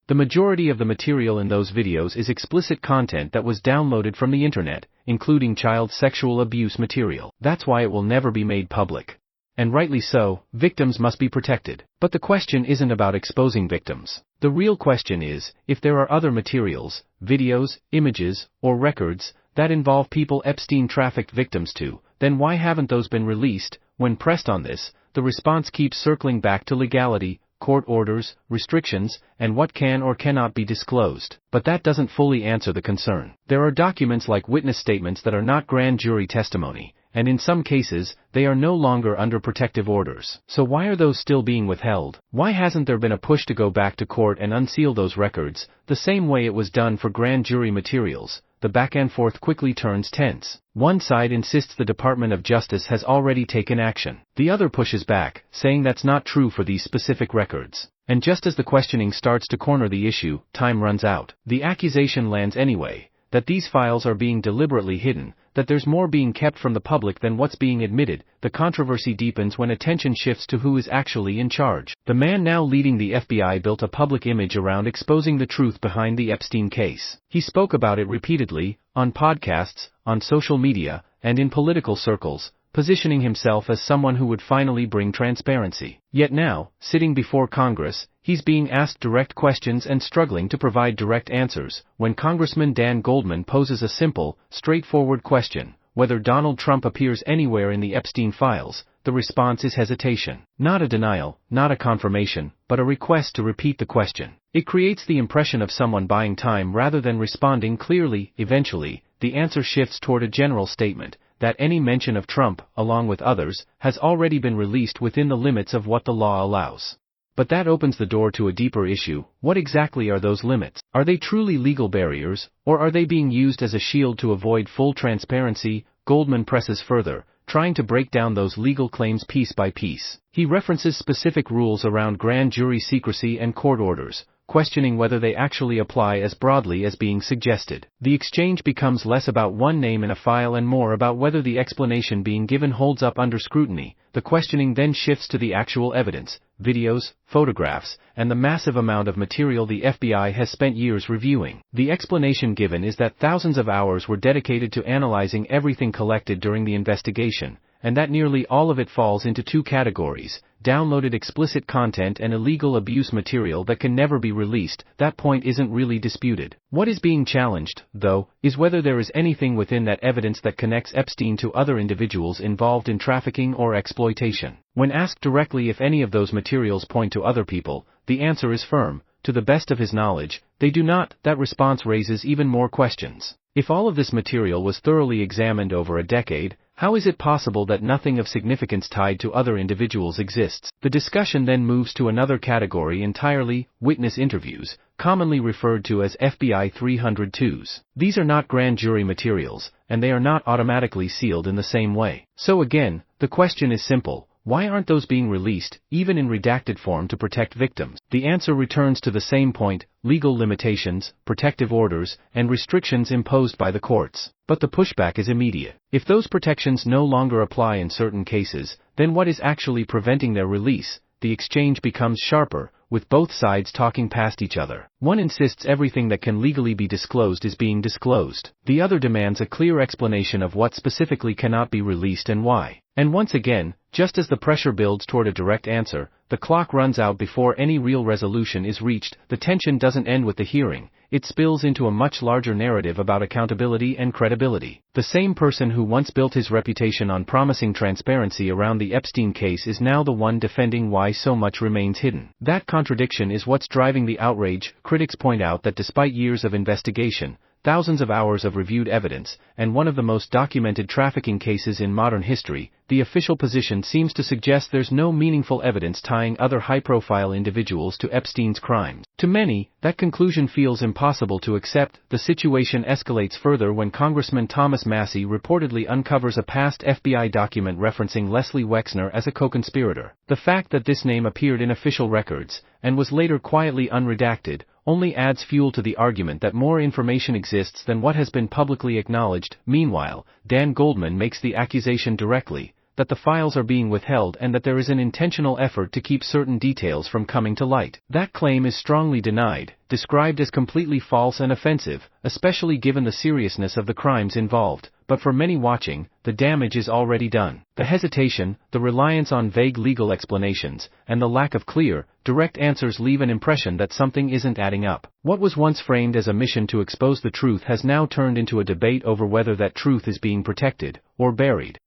The majority of the material in those videos is explicit content that was downloaded from the internet, including child sexual abuse material. That's why it will never be made public. And rightly so, victims must be protected. But the question isn't about exposing victims. The real question is, if there are other materials, videos, images, or records, that involve people Epstein trafficked victims to, then why haven't those been released? When pressed on this, the response keeps circling back to legality, court orders, restrictions, and what can or cannot be disclosed. But that doesn't fully answer the concern. There are documents like witness statements that are not grand jury testimony, and in some cases, they are no longer under protective orders. So why are those still being withheld? Why hasn't there been a push to go back to court and unseal those records, the same way it was done for grand jury materials? The back and forth quickly turns tense. One side insists the Department of Justice has already taken action. The other pushes back, saying that's not true for these specific records. And just as the questioning starts to corner the issue, time runs out. The accusation lands anyway, that these files are being deliberately hidden, that there's more being kept from the public than what's being admitted. The controversy deepens when attention shifts to who is actually in charge. The man now leading the FBI built a public image around exposing the truth behind the Epstein case. He spoke about it repeatedly, on podcasts, on social media, and in political circles, positioning himself as someone who would finally bring transparency. Yet now, sitting before Congress, he's being asked direct questions and struggling to provide direct answers. When Congressman Dan Goldman poses a simple, straightforward question, whether Donald Trump appears anywhere in the Epstein files, the response is hesitation. Not a denial, not a confirmation, but a request to repeat the question. It creates the impression of someone buying time rather than responding clearly. Eventually, the answer shifts toward a general statement that any mention of Trump, along with others, has already been released within the limits of what the law allows. But that opens the door to a deeper issue. What exactly are those limits? Are they truly legal barriers, or are they being used as a shield to avoid full transparency? Goldman presses further, trying to break down those legal claims piece by piece. He references specific rules around grand jury secrecy and court orders, questioning whether they actually apply as broadly as being suggested. The exchange becomes less about one name in a file and more about whether the explanation being given holds up under scrutiny. The questioning then shifts to the actual evidence, videos, photographs, and the massive amount of material the FBI has spent years reviewing. The explanation given is that thousands of hours were dedicated to analyzing everything collected during the investigation, and that nearly all of it falls into two categories: downloaded explicit content and illegal abuse material that can never be released. That point isn't really disputed. What is being challenged, though, is whether there is anything within that evidence that connects Epstein to other individuals involved in trafficking or exploitation. When asked directly if any of those materials point to other people, the answer is firm: to the best of his knowledge, they do not. That response raises even more questions. If all of this material was thoroughly examined over a decade, how is it possible that nothing of significance tied to other individuals exists? The discussion then moves to another category entirely: witness interviews, commonly referred to as FBI 302s. These are not grand jury materials, and they are not automatically sealed in the same way. So again, the question is simple: why aren't those being released, even in redacted form, to protect victims? The answer returns to the same point: legal limitations, protective orders, and restrictions imposed by the courts. But the pushback is immediate. If those protections no longer apply in certain cases, then what is actually preventing their release? The exchange becomes sharper, with both sides talking past each other. One insists everything that can legally be disclosed is being disclosed. The other demands a clear explanation of what specifically cannot be released and why. And once again, just as the pressure builds toward a direct answer, the clock runs out before any real resolution is reached. The tension doesn't end with the hearing. It spills into a much larger narrative about accountability and credibility. The same person who once built his reputation on promising transparency around the Epstein case is now the one defending why so much remains hidden. That contradiction is what's driving the outrage. Critics point out that despite years of investigation, thousands of hours of reviewed evidence, and one of the most documented trafficking cases in modern history, the official position seems to suggest there's no meaningful evidence tying other high-profile individuals to Epstein's crimes. To many, that conclusion feels impossible to accept. The situation escalates further when Congressman Thomas Massie reportedly uncovers a past FBI document referencing Leslie Wexner as a co-conspirator. The fact that this name appeared in official records, and was later quietly unredacted, only adds fuel to the argument that more information exists than what has been publicly acknowledged. Meanwhile, Dan Goldman makes the accusation directly: that the files are being withheld and that there is an intentional effort to keep certain details from coming to light. That claim is strongly denied, described as completely false and offensive, especially given the seriousness of the crimes involved. But for many watching, the damage is already done. The hesitation, the reliance on vague legal explanations, and the lack of clear, direct answers leave an impression that something isn't adding up. What was once framed as a mission to expose the truth has now turned into a debate over whether that truth is being protected or buried.